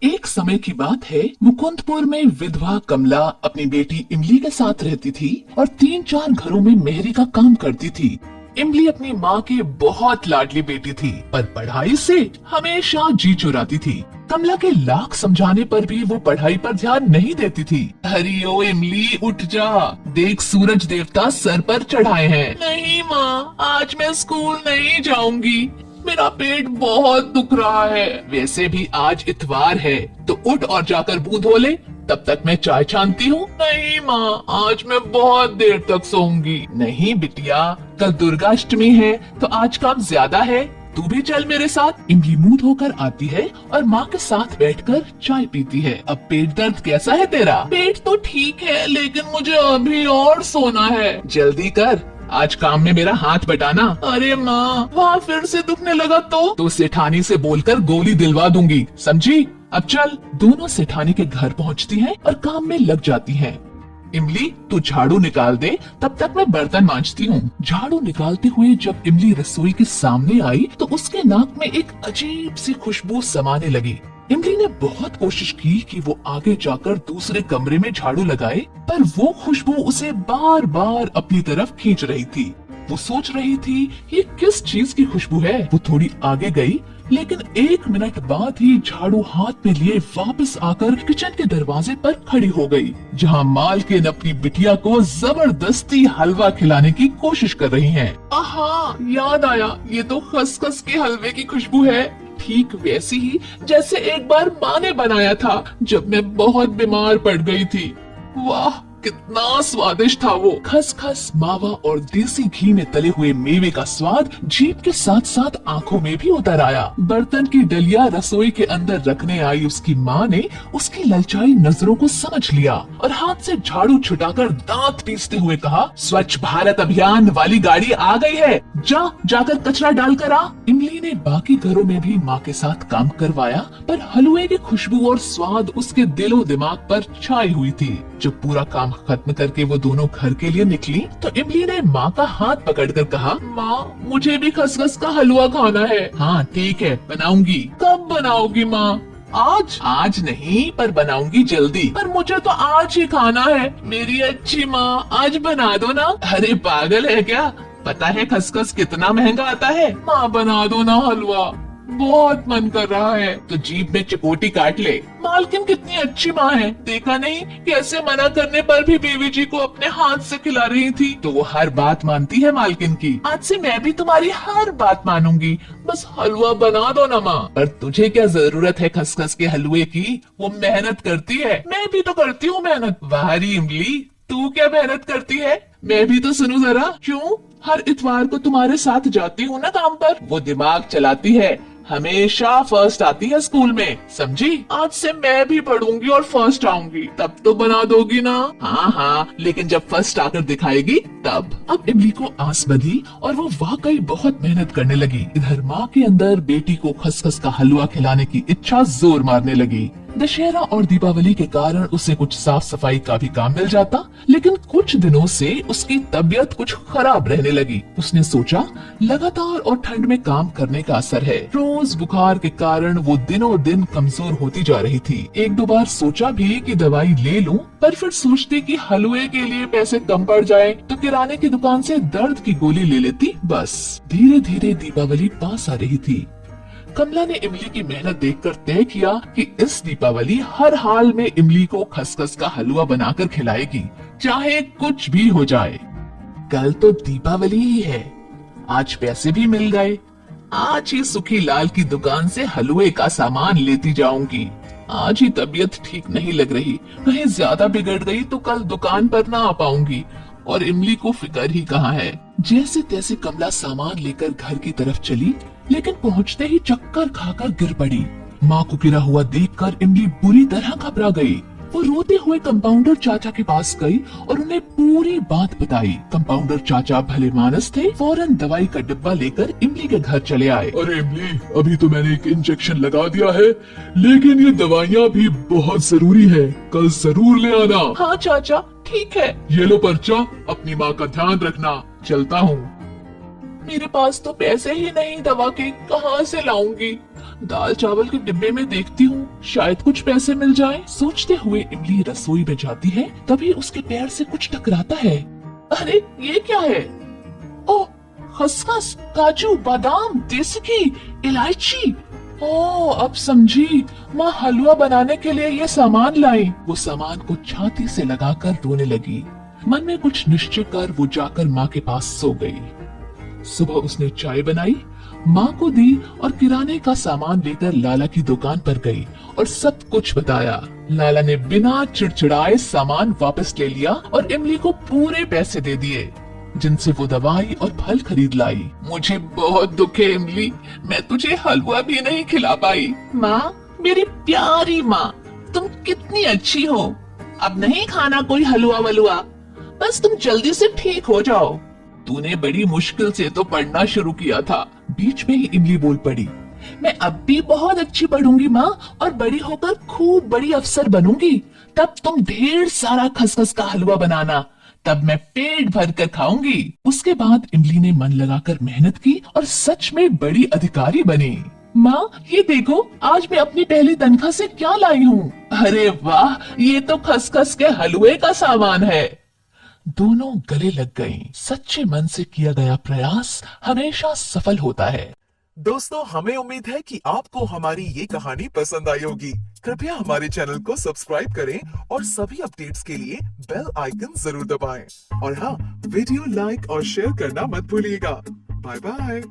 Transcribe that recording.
एक समय की बात है, मुकुंदपुर में विधवा कमला अपनी बेटी इमली के साथ रहती थी और 3-4 घरों में मेहरी का काम करती थी। इमली अपनी माँ की बहुत लाडली बेटी थी, पर पढ़ाई से हमेशा जी चुराती थी। कमला के लाख समझाने पर भी वो पढ़ाई पर ध्यान नहीं देती थी। अरे ओ इमली, उठ जा, देख सूरज देवता सर पर चढ़ाए हैं। नहीं माँ, आज मैं स्कूल नहीं जाऊंगी, मेरा पेट बहुत दुख रहा है। वैसे भी आज इतवार है, तो उठ और जाकर मुंह धो ले, तब तक मैं चाय छानती हूँ। नहीं माँ, आज मैं बहुत देर तक सोऊंगी। नहीं बिटिया, कल दुर्गाष्टमी है तो आज काम ज्यादा है, तू भी चल मेरे साथ। इमली मुंह धोकर आती है और माँ के साथ बैठकर चाय पीती है। अब पेट दर्द कैसा है तेरा? पेट तो ठीक है, लेकिन मुझे अभी और सोना है। जल्दी कर, आज काम में मेरा हाथ बटाना। अरे माँ, वहाँ फिर से दुखने लगा तो सेठानी से बोलकर गोली दिलवा दूंगी, समझी? अब चल। दोनों सेठानी के घर पहुँचती हैं और काम में लग जाती हैं। इमली, तू झाड़ू निकाल दे, तब तक मैं बर्तन मांजती हूँ। झाड़ू निकालते हुए जब इमली रसोई के सामने आई तो उसके नाक में एक अजीब सी खुशबू समाने लगी। इमली ने बहुत कोशिश की कि वो आगे जाकर दूसरे कमरे में झाड़ू लगाए, पर वो खुशबू उसे बार बार अपनी तरफ खींच रही थी। वो सोच रही थी ये किस चीज की खुशबू है। वो थोड़ी आगे गई, लेकिन 1 मिनट बाद ही झाड़ू हाथ में लिए वापस आकर किचन के दरवाजे पर खड़ी हो गई, जहाँ मालकिन अपनी बिटिया को जबरदस्ती हलवा खिलाने की कोशिश कर रही हैं। आहा, याद आया, ये तो खसखस के हलवे की खुशबू है, ठीक वैसी ही जैसे एक बार माँ ने बनाया था जब मैं बहुत बीमार पड़ गई थी। वाह, कितना स्वादिष्ट था वो। खसखस, मावा और देसी घी में तले हुए मेवे का स्वाद जीभ के साथ साथ आंखों में भी उतर आया। बर्तन की डलिया रसोई के अंदर रखने आई उसकी माँ ने उसकी ललचाई नजरों को समझ लिया और हाथ से झाड़ू छुटाकर दांत पीसते हुए कहा, स्वच्छ भारत अभियान वाली गाड़ी आ गई है, जाकर कचरा डालकर आ। इमली ने बाकी घरों में भी माँ के साथ काम करवाया, पर हलवे की खुशबू और स्वाद उसके दिलो दिमाग पर छाई हुई थी। जब पूरा काम खत्म करके वो दोनों घर के लिए निकली तो इमली ने माँ का हाथ पकड़कर कहा, माँ, मुझे भी खसखस का हलवा खाना है। हाँ ठीक है, बनाऊंगी। कब बनाओगी माँ? आज नहीं, पर बनाऊंगी जल्दी। पर मुझे तो आज ही खाना है। मेरी अच्छी माँ, आज बना दो ना। अरे पागल है क्या? पता है खसखस कितना महंगा आता है? माँ बना दो ना हलवा, बहुत मन कर रहा है। तो जीभ में चिकोटी काट ले। मालकिन कितनी अच्छी माँ है, देखा नहीं कैसे मना करने पर भी बीवी जी को अपने हाथ से खिला रही थी। तो वो हर बात मानती है मालकिन की। आज से मैं भी तुम्हारी हर बात मानूंगी, बस हलवा बना दो ना माँ। पर तुझे क्या जरूरत है खसखस के हलवे की? वो मेहनत करती है, मैं भी तो करती हूँ मेहनत। वाहरी इमली, तू क्या मेहनत करती है? मैं भी तो सुनूं जरा। क्यों? हर इतवार को तुम्हारे साथ जाती हूँ ना काम पर। वो दिमाग चलाती है, हमेशा फर्स्ट आती है स्कूल में, समझी? आज से मैं भी पढ़ूंगी और फर्स्ट आऊंगी, तब तो बना दोगी ना? हाँ हाँ, लेकिन जब फर्स्ट आकर दिखाएगी तब। अब इमली को आस बंधी और वो वाकई बहुत मेहनत करने लगी। इधर माँ के अंदर बेटी को खसखस का हलवा खिलाने की इच्छा जोर मारने लगी। दशहरा और दीपावली के कारण उसे कुछ साफ सफाई का भी काम मिल जाता, लेकिन कुछ दिनों से उसकी तबीयत कुछ खराब रहने लगी। उसने सोचा लगातार और ठंड में काम करने का असर है। रोज बुखार के कारण वो दिनों दिन कमजोर होती जा रही थी। 1-2 बार सोचा भी कि दवाई ले लूं, पर फिर सोचती कि हलवे के लिए पैसे कम पड़ जाए तो किराने की दुकान से दर्द की गोली ले लेती। बस धीरे धीरे दीपावली पास आ रही थी। कमला ने इमली की मेहनत देखकर तय किया कि इस दीपावली हर हाल में इमली को खसखस का हलवा बनाकर खिलाएगी, चाहे कुछ भी हो जाए। कल तो दीपावली ही है, आज पैसे भी मिल गए। आज ही सुखी लाल की दुकान से हलवे का सामान लेती जाऊंगी। आज ही तबीयत ठीक नहीं लग रही, कहीं ज्यादा बिगड़ गई तो कल दुकान पर ना आ पाऊंगी, और इमली को फिक्र ही कहाँ है। जैसे तैसे कमला सामान लेकर घर की तरफ चली, लेकिन पहुंचते ही चक्कर खाकर गिर पड़ी। माँ को गिरा हुआ देखकर इमली बुरी तरह घबरा गई। वो रोते हुए कंपाउंडर चाचा के पास गई और उन्हें पूरी बात बताई। कंपाउंडर चाचा भले मानस थे, फौरन दवाई का डिब्बा लेकर इमली के घर चले आए। अरे इमली, अभी तो मैंने एक इंजेक्शन लगा दिया है, लेकिन ये दवाइयाँ भी बहुत जरूरी है, कल जरूर ले आना। हाँ चाचा, ठीक है। ये लो पर्चा, अपनी माँ का ध्यान रखना, चलता हूँ। मेरे पास तो पैसे ही नहीं दवा के, कहाँ से लाऊंगी? दाल चावल के डिब्बे में देखती हूँ, शायद कुछ पैसे मिल जाए। सोचते हुए इमली रसोई में जाती है, तभी उसके पैर से कुछ टकराता है। अरे ये क्या है? ओह, खसखस, काजू, बादाम, देसी घी, इलायची। ओह, अब समझी, माँ हलवा बनाने के लिए ये सामान लाई। वो सामान को छाती से लगाकर रोने लगी। मन में कुछ निश्चय कर वो जाकर माँ के पास सो गई। सुबह उसने चाय बनाई, माँ को दी और किराने का सामान लेकर लाला की दुकान पर गई और सब कुछ बताया। लाला ने बिना चिड़चिड़ाए सामान वापस ले लिया और इमली को पूरे पैसे दे दिए, जिनसे वो दवाई और फल खरीद लाई। मुझे बहुत दुख है इमली, मैं तुझे हलवा भी नहीं खिला पाई। माँ, मेरी प्यारी माँ, तुम कितनी अच्छी हो। अब नहीं खाना कोई हलवा वलुआ, बस तुम जल्दी से ठीक हो जाओ। तूने बड़ी मुश्किल से तो पढ़ना शुरू किया था। बीच में ही इमली बोल पड़ी, मैं अब भी बहुत अच्छी पढ़ूंगी माँ, और बड़ी होकर खूब बड़ी अफसर बनूंगी। तब तुम ढेर सारा खसखस का हलवा बनाना, तब मैं पेट भर कर खाऊंगी। उसके बाद इमली ने मन लगाकर मेहनत की और सच में बड़ी अधिकारी बनी। माँ, ये देखो, आज मैं अपनी पहली तनख्वाह से क्या लाई हूँ। अरे वाह, ये तो खसखस के हलवे का सामान है। दोनों गले लग गईं। सच्चे मन से किया गया प्रयास हमेशा सफल होता है। दोस्तों, हमें उम्मीद है कि आपको हमारी ये कहानी पसंद आई होगी। कृपया हमारे चैनल को सब्सक्राइब करें और सभी अपडेट्स के लिए बेल आइकन जरूर दबाएं। और हाँ, वीडियो लाइक और शेयर करना मत भूलिएगा। Bye bye.